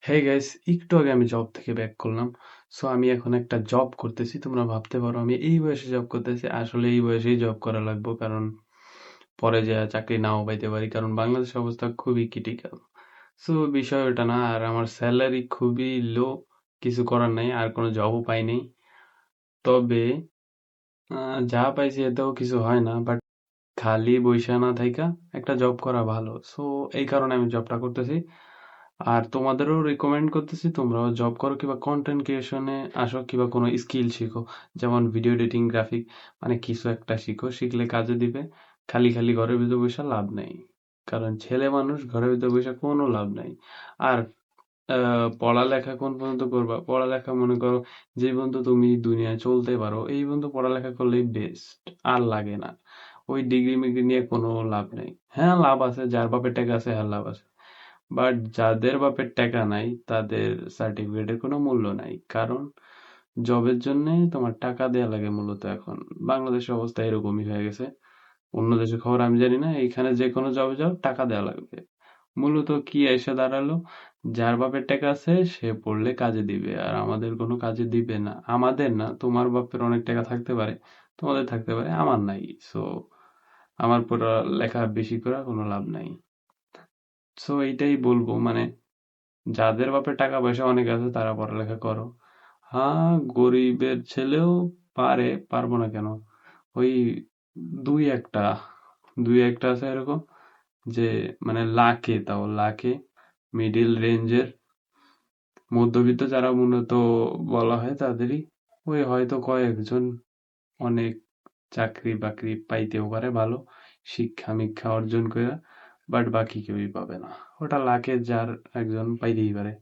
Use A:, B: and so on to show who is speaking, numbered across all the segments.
A: Hey guys, একটু আগে আমি জব থেকে ব্যাক করলাম। সো আমি এখন একটা জব করতেছি। তোমরা ভাবতে পারো আমি এই বয়সে জব করতেছি। আসলে এই বয়সেই জব করা লাগবে, কারণ পরে যে চাকরি নাও পাইতে পারি, কারণ বাংলাদেশের অবস্থা খুবই ক্রিটিক্যাল। সো বিষয় ওটা না, আর আমার স্যালারি খুবই লো। কিছু করার নাই, আর কোনো জবও পাই নাই। তবে যা পাইছি এতেও কিছু হয় না, বাট খালি বইসা না থাইকা একটা জব করা ভালো। সো এই কারণে আমি জবটা করতেছি। আর তোমাদেরও রিকমেন্ড করতেছি তোমরাও জব করো, কিংবা কন্টেন্ট ক্রিয়েশনে আসো, কিংবা কোনো স্কিল শিখো। যেমন ভিডিও এডিটিং, গ্রাফিক, মানে কিছু একটা শিখো, শিখলে কাজে দিবে। খালি খালি ঘরের ভিতর বসে লাভ নাই, কারণ ছেলে মানুষ ঘরের ভিতর বসে কোনো লাভ নাই। আর পড়ালেখা কোন পর্যন্ত করবা? পড়ালেখা মনে করো যে পর্যন্ত তুমি দুনিয়ায় চলতে পারো এই পর্যন্ত পড়ালেখা করলেই বেস্ট। আর লাগে না ওই ডিগ্রি মিগ্রি নিয়ে কোনো লাভ নেই। হ্যাঁ, লাভ আছে, যার বাপের টাকা আছে হ্যাঁ লাভ আছে। বাট যাদের বাপের টাকা নাই তাদের সার্টিফিকেটের কোনো মূল্য নাই, কারণ জবের জন্য তোমার টাকা দেয়া লাগে মূলত। এখন বাংলাদেশের অবস্থা এরকমই হয়ে গেছে। অন্য দেশের খবর আমি জানি না, এইখানে যে কোনো জবে যাও টাকা দেওয়া লাগবে। মূলত কি এসে দাঁড়ালো, যার বাপের টাকা আছে সে পড়লে কাজে দিবে, আর আমাদের কোনো কাজে দিবে না। আমাদের না, তোমার বাপের অনেক টাকা থাকতে পারে, তোমাদের থাকতে পারে, আমার নাই। সো আমার পড়া লেখা বেশি করে কোনো লাভ নাই। সো এইটাই বলবো, মানে যাদের বাপের টাকা পয়সা অনেক আছে তারা পড়ালেখা করো। হ্যাঁ, গরিবের ছেলেও পারে, পারবো না কেন। ওই দুই একটা দুই একটা আছে এরকম, যে মানে লাখে, তাও লাখে, মিডিল রেঞ্জের, মধ্যবিত্ত যারা মূলত বলা হয় তাদেরই, ওই হয়তো কয়েকজন অনেক চাকরি বাকরি পাইতেও পারে ভালো, শিক্ষা মিক্ষা অর্জন করে। বাট বাকি কেউই পাবে না। ওটা লাখে যার একজন পাইতেই পারে,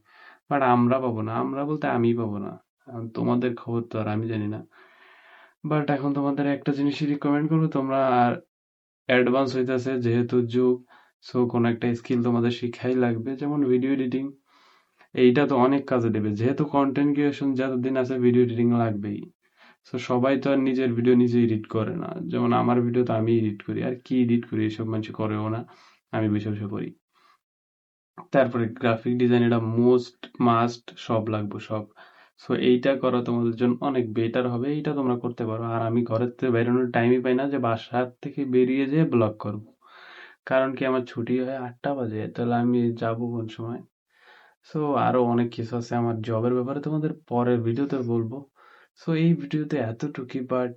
A: বাট আমরা পাবো না। আমরা বলতে আমি পাবো না। এখন তোমাদের খবর তো আর আমি জানি না। বাট এখন তোমাদের একটা জিনিসই রিকমেন্ড করবো, তোমরা আর অ্যাডভান্স হইতেছে যেহেতু যুগ, সো কোনো একটা স্কিল তোমাদের শিখাই লাগবে, যেমন ভিডিও এডিটিং। এইটা তো অনেক কাজে দেবে, যেহেতু কন্টেন্ট ক্রিয়েশন যতদিন আছে ভিডিও এডিটিং লাগবেই। সো সবাই তো আর নিজের ভিডিও নিজে এডিট করে না। যেমন আমার ভিডিও তো আমি এডিট করি, আর কি এডিট করি, এসব মানুষ করেও না, আমি বসে বসে করি। তারপরে গ্রাফিক ডিজাইন, এটা মোস্ট মাস্ট, সব লাগবে সব। সো এইটা করা তোমাদের জন্য অনেক বেটার হবে, এইটা তোমরা করতে পারো। আর আমি ঘরের থেকে বেরোনোর টাইমই পাই না যে বাসার থেকে বেরিয়ে যেয়ে ব্লগ করব, কারণ কি আমার ছুটি হয় 8টা বাজে, তাহলে আমি যাব কোন সময়? সো আরো অনেক কিছু আছে আমার জবের ব্যাপারে, তোমাদের পরের ভিডিওতে বলবো। সো এই ভিডিওতে এতটুকুই, বাট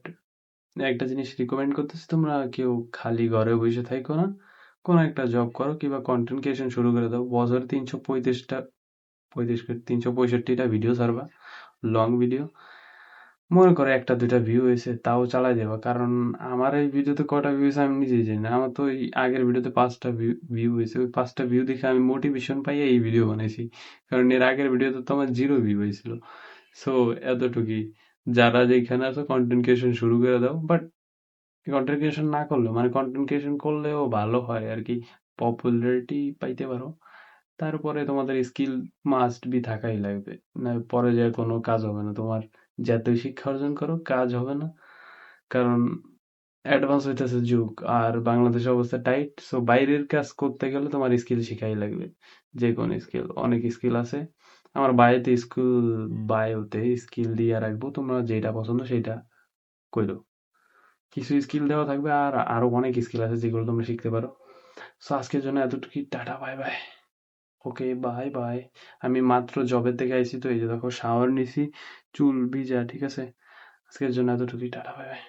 A: একটা জিনিস রিকমেন্ড করতেছি, তোমরা কেউ খালি ঘরে বসে থাইকো না, কোনো একটা জব করো, কিংবা কন্টেন্ট ক্রিয়েশন শুরু করে দাও। বছরে 365টা ভিডিও ছাড়বা, লং ভিডিও। মনে করো একটা দুইটা ভিউ হয়েছে, তাও চালাই দেবা, কারণ আমার এই ভিডিওতে কটা ভিউ হয়েছে আমি নিজেই জানি না। আমার তো এই আগের ভিডিওতে 5টা ভিউ হয়েছে, ওই 5টা ভিউ দেখে আমি মোটিভেশন পাই এই ভিডিও বানাইছি, কারণ এর আগের ভিডিওতে তো আমার 0 ভিউ হয়েছিল। সো এতটুকুই। যারা যেখানে আছো কন্টেন্ট ক্রিয়েশন শুরু করে দাও, বাট কন্টেন্ট ক্রিয়েশন না করলেও, মানে কন্টেন্ট ক্রিয়েশন করলেও ভালো হয় আর কি, পপুলারিটি পাইতে পারো। তারপরে তোমাদের স্কিল মাস্ট বি থাকাই লাগবে, না পরে যে কোনো কাজ হবে না তোমার। যতই শিক্ষা অর্জন করো কাজ হবে না, কারণ অ্যাডভান্স হইতেছে যুগ, আর বাংলাদেশের অবস্থা টাইট। সো বাইরের কাজ করতে গেলে তোমার স্কিল শিখাই লাগবে, যে কোনো স্কিল। অনেক স্কিল আছে আমার বায়োতে স্কিল দিয়ে রাখবো, তোমরা যেটা পছন্দ সেটা করো। কিছু স্কিল দেওয়া থাকবে, আর আরো অনেক স্কিল আছে যেগুলো তোমরা শিখতে পারো। সো আজকের জন্য এতটুকুই, টাটা বাই বাই। ওকে, বাই বাই। আমি মাত্র জবের থেকে আইছি, তো এই যে দেখো শাওয়ার নিছি, চুল ভিজা, ঠিক আছে। আজকের জন্য এতটুকুই, টাটা বাই বাই।